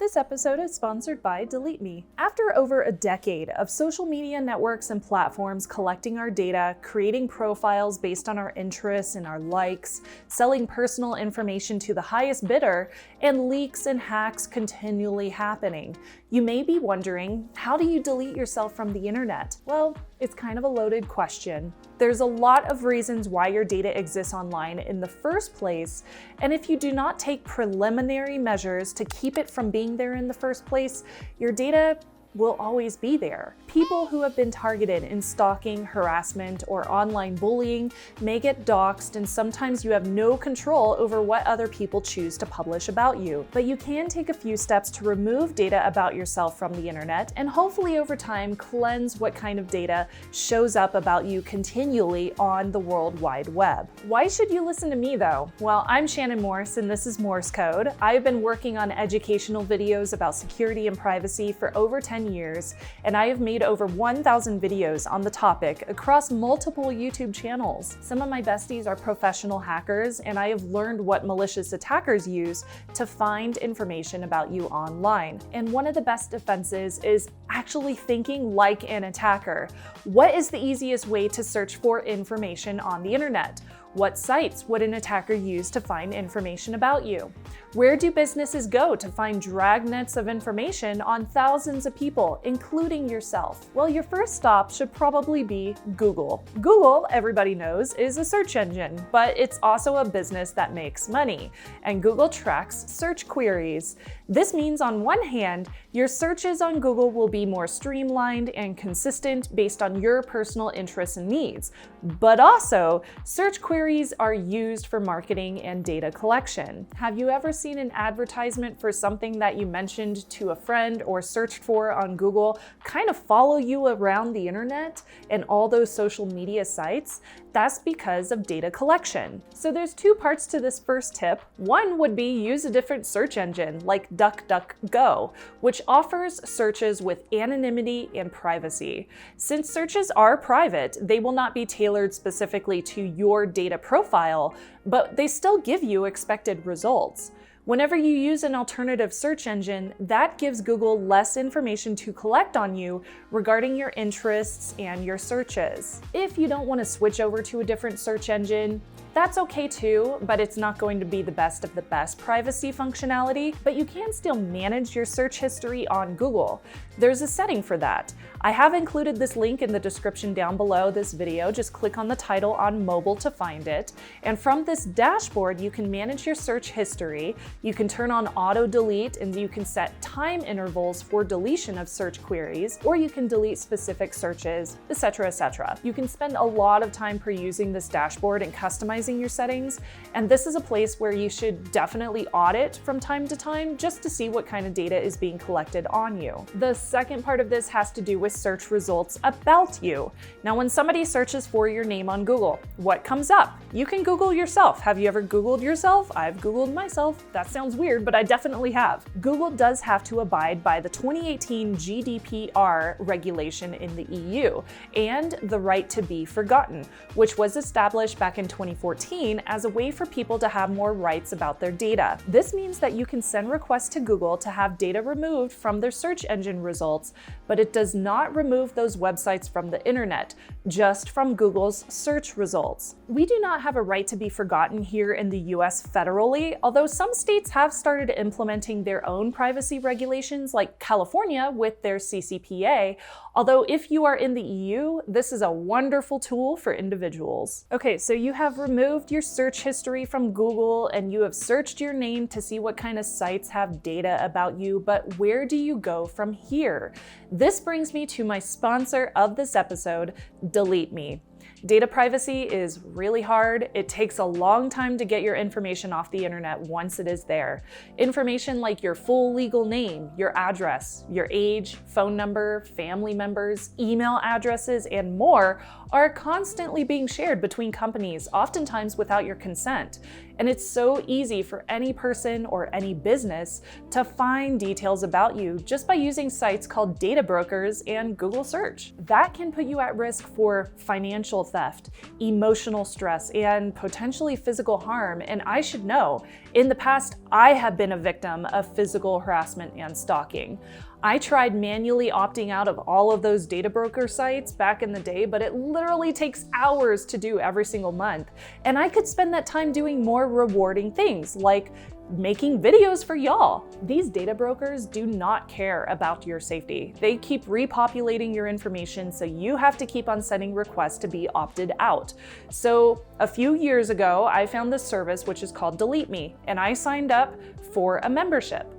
This episode is sponsored by Delete Me. After over a decade of social media networks and platforms collecting our data, creating profiles based on our interests and our likes, selling personal information to the highest bidder, and leaks and hacks continually happening, you may be wondering, how do you delete yourself from the internet? Well, it's kind of a loaded question. There's a lot of reasons why your data exists online in the first place, and if you do not take preliminary measures to keep it from being there in the first place, your data will always be there. People who have been targeted in stalking, harassment, or online bullying may get doxxed, and sometimes you have no control over what other people choose to publish about you. But you can take a few steps to remove data about yourself from the internet, and hopefully over time cleanse what kind of data shows up about you continually on the World Wide Web. Why should you listen to me though? Well, I'm Shannon Morse, and this is Morse Code. I've been working on educational videos about security and privacy for over 10 years, and I have made over 1,000 videos on the topic across multiple YouTube channels. Some of my besties are professional hackers, and I have learned what malicious attackers use to find information about you online. And one of the best defenses is actually thinking like an attacker. What is the easiest way to search for information on the internet? What sites would an attacker use to find information about you? Where do businesses go to find dragnets of information on thousands of people, including yourself? Well, your first stop should probably be Google. Google, everybody knows, is a search engine, but it's also a business that makes money, and Google tracks search queries. This means on one hand, your searches on Google will be more streamlined and consistent based on your personal interests and needs, but also search queries are used for marketing and data collection. Have you ever seen an advertisement for something that you mentioned to a friend or searched for on Google kind of follow you around the internet and all those social media sites? That's because of data collection. So there's two parts to this first tip. One would be use a different search engine like DuckDuckGo, which offers searches with anonymity and privacy. Since searches are private, they will not be tailored specifically to your data profile, but they still give you expected results. Whenever you use an alternative search engine, that gives Google less information to collect on you regarding your interests and your searches. If you don't want to switch over to a different search engine, that's okay too, but it's not going to be the best of the best privacy functionality, but you can still manage your search history on Google. There's a setting for that. I have included this link in the description down below this video. Just click on the title on mobile to find it. And from this dashboard, you can manage your search history. You can turn on auto delete, and you can set time intervals for deletion of search queries, or you can delete specific searches, etc., etc. You can spend a lot of time perusing this dashboard and customizing your settings, and this is a place where you should definitely audit from time to time just to see what kind of data is being collected on you. The second part of this has to do with search results about you. Now, when somebody searches for your name on Google, what comes up? You can Google yourself. Have you ever Googled yourself? I've Googled myself. That sounds weird, but I definitely have. Google does have to abide by the 2018 GDPR regulation in the EU and the right to be forgotten, which was established back in 2014 as a way for people to have more rights about their data. This means that you can send requests to Google to have data removed from their search engine results, but it does not remove those websites from the internet, just from Google's search results. We do not have a right to be forgotten here in the US federally, although some states have started implementing their own privacy regulations, like California with their CCPA, although if you are in the EU, this is a wonderful tool for individuals. Okay, so you have removed your search history from Google and you have searched your name to see what kind of sites have data about you, but where do you go from here? This brings me to my sponsor of this episode, Delete Me. Data privacy is really hard. It takes a long time to get your information off the internet once it is there. Information like your full legal name, your address, your age, phone number, family members, email addresses, and more are constantly being shared between companies, oftentimes without your consent. And it's so easy for any person or any business to find details about you just by using sites called data brokers and Google search. That can put you at risk for financial theft, emotional stress, and potentially physical harm. And I should know, in the past, I have been a victim of physical harassment and stalking. I tried manually opting out of all of those data broker sites back in the day, but it literally takes hours to do every single month. And I could spend that time doing more rewarding things like making videos for y'all. These data brokers do not care about your safety. They keep repopulating your information, so you have to keep on sending requests to be opted out. So a few years ago, I found this service which is called Delete Me, and I signed up for a membership.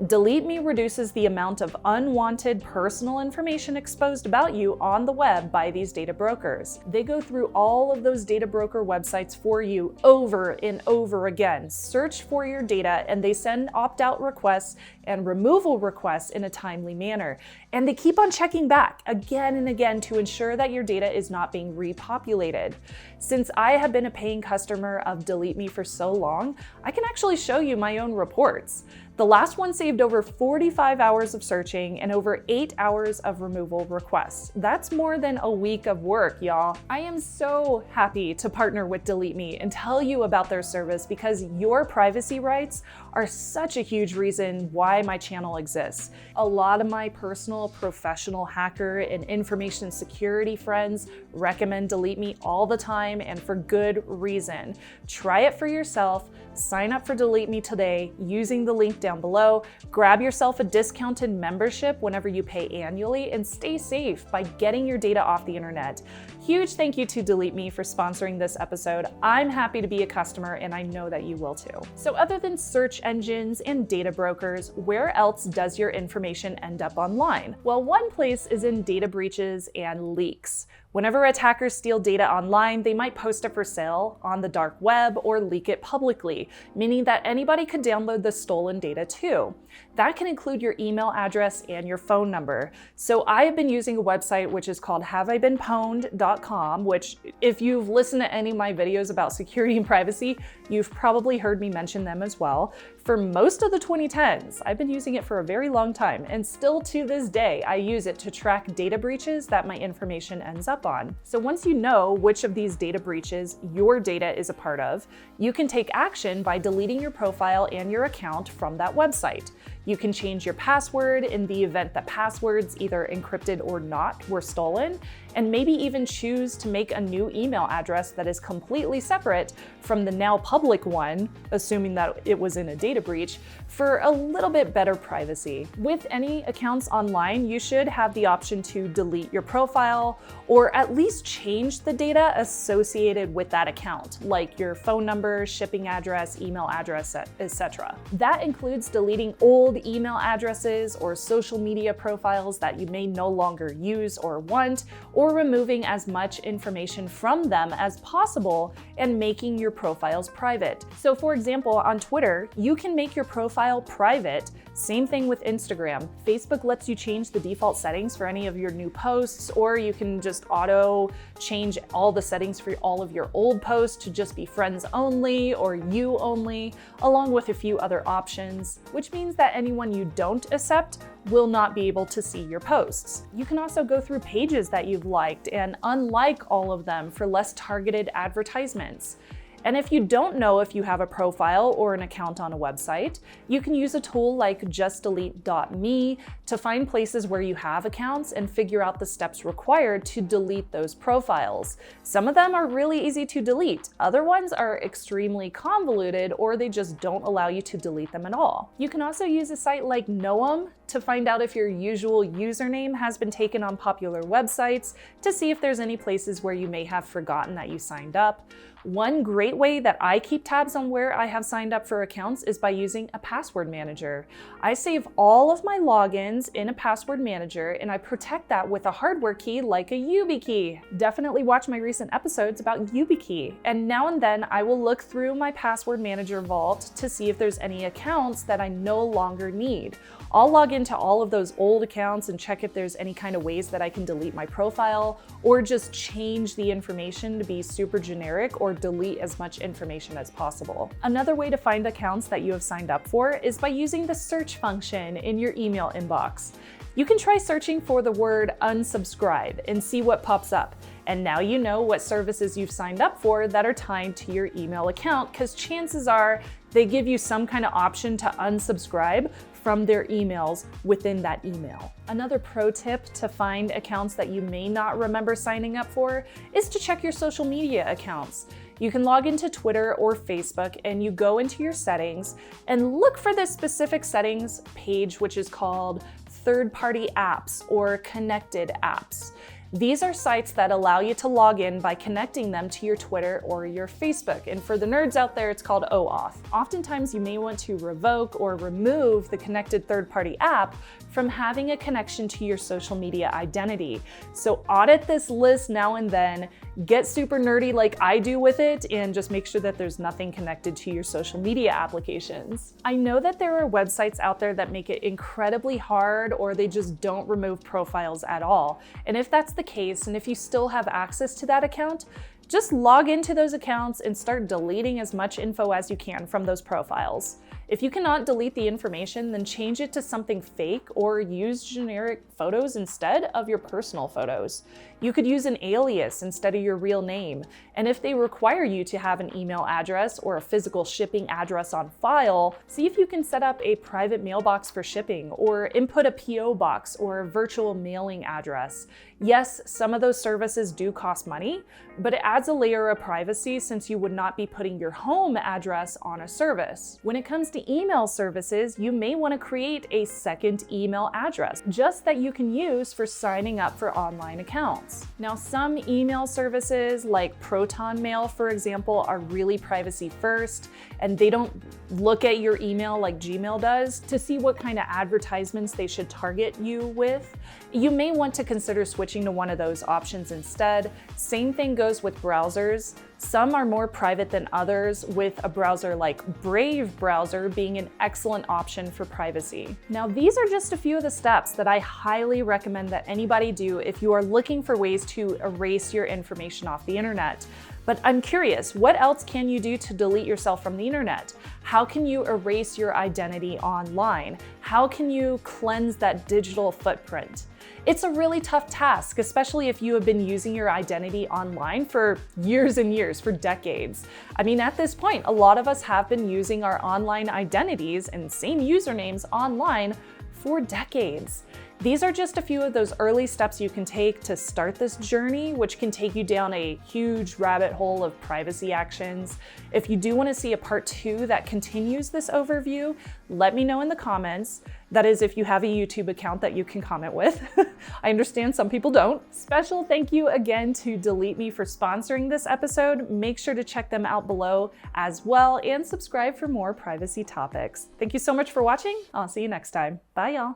Delete Me reduces the amount of unwanted personal information exposed about you on the web by these data brokers. They go through all of those data broker websites for you over and over again, search for your data, and they send opt-out requests and removal requests in a timely manner. And they keep on checking back again and again to ensure that your data is not being repopulated. Since I have been a paying customer of Delete Me for so long, I can actually show you my own reports. The last one saved over 45 hours of searching and over 8 hours of removal requests. That's more than a week of work, y'all. I am so happy to partner with Delete Me and tell you about their service because your privacy rights are such a huge reason why my channel exists. A lot of my personal, professional hacker and information security friends recommend Delete Me all the time and for good reason. Try it for yourself. Sign up for Delete Me today using the link down below. Grab yourself a discounted membership whenever you pay annually and stay safe by getting your data off the internet. Huge thank you to Delete Me for sponsoring this episode. I'm happy to be a customer and I know that you will too. So other than search engines and data brokers, where else does your information end up online? Well, one place is in data breaches and leaks. Whenever attackers steal data online, they might post it for sale on the dark web or leak it publicly, meaning that anybody could download the stolen data too. That can include your email address and your phone number. So I have been using a website which is called haveibeenpwned.com, which if you've listened to any of my videos about security and privacy, you've probably heard me mention them as well. For most of the 2010s, I've been using it for a very long time, and still to this day, I use it to track data breaches that my information ends up on. So once you know which of these data breaches your data is a part of, you can take action by deleting your profile and your account from that website. You can change your password in the event that passwords, either encrypted or not, were stolen, and maybe even choose to make a new email address that is completely separate from the now public one, assuming that it was in a data breach, for a little bit better privacy. With any accounts online, you should have the option to delete your profile or at least change the data associated with that account, like your phone number, shipping address, email address, etc. That includes deleting old email addresses or social media profiles that you may no longer use or want, or removing as much information from them as possible and making your profiles private. So for example, on Twitter, you can make your profile private. Same thing with Instagram. Facebook lets you change the default settings for any of your new posts, or you can just auto change all the settings for all of your old posts to just be friends only or you only, along with a few other options, which means that anyone you don't accept will not be able to see your posts. You can also go through pages that you've liked and unlike all of them for less targeted advertisements. And if you don't know if you have a profile or an account on a website, you can use a tool like justdelete.me to find places where you have accounts and figure out the steps required to delete those profiles. Some of them are really easy to delete. Other ones are extremely convoluted, or they just don't allow you to delete them at all. You can also use a site like Noam to find out if your usual username has been taken on popular websites, to see if there's any places where you may have forgotten that you signed up. One great way that I keep tabs on where I have signed up for accounts is by using a password manager. I save all of my logins in a password manager, and I protect that with a hardware key like a YubiKey. Definitely watch my recent episodes about YubiKey. And now and then I will look through my password manager vault to see if there's any accounts that I no longer need. I'll log in into all of those old accounts and check if there's any kind of ways that I can delete my profile, or just change the information to be super generic or delete as much information as possible. Another way to find accounts that you have signed up for is by using the search function in your email inbox. You can try searching for the word unsubscribe and see what pops up. And now you know what services you've signed up for that are tied to your email account, because chances are they give you some kind of option to unsubscribe from their emails within that email. Another pro tip to find accounts that you may not remember signing up for is to check your social media accounts. You can log into Twitter or Facebook and you go into your settings and look for this specific settings page, which is called third-party apps or connected apps. These are sites that allow you to log in by connecting them to your Twitter or your Facebook. And for the nerds out there, it's called OAuth. Oftentimes you may want to revoke or remove the connected third-party app from having a connection to your social media identity. So audit this list now and then, get super nerdy like I do with it, and just make sure that there's nothing connected to your social media applications. I know that there are websites out there that make it incredibly hard, or they just don't remove profiles at all. And if that's the case, and if you still have access to that account, just log into those accounts and start deleting as much info as you can from those profiles. If you cannot delete the information, then change it to something fake or use generic photos instead of your personal photos. You could use an alias instead of your real name. And if they require you to have an email address or a physical shipping address on file, see if you can set up a private mailbox for shipping, or input a PO box or a virtual mailing address. Yes, some of those services do cost money, but it adds a layer of privacy since you would not be putting your home address on a service. When it comes to email services, you may want to create a second email address, just that you can use for signing up for online accounts. Now, some email services like Proton Mail, for example, are really privacy first, and they don't look at your email like Gmail does to see what kind of advertisements they should target you with. You may want to consider switching to one of those options instead. Same thing goes with browsers. Some are more private than others, with a browser like Brave browser being an excellent option for privacy. Now, these are just a few of the steps that I highly recommend that anybody do if you are looking for ways to erase your information off the internet. But I'm curious, what else can you do to delete yourself from the internet? How can you erase your identity online? How can you cleanse that digital footprint? It's a really tough task, especially if you have been using your identity online for years and years, for decades. I mean, at this point, a lot of us have been using our online identities and same usernames online for decades. These are just a few of those early steps you can take to start this journey, which can take you down a huge rabbit hole of privacy actions. If you do want to see a part 2 that continues this overview, let me know in the comments. That is, if you have a YouTube account that you can comment with. I understand some people don't. Special thank you again to Delete Me for sponsoring this episode. Make sure to check them out below as well and subscribe for more privacy topics. Thank you so much for watching. I'll see you next time. Bye, y'all.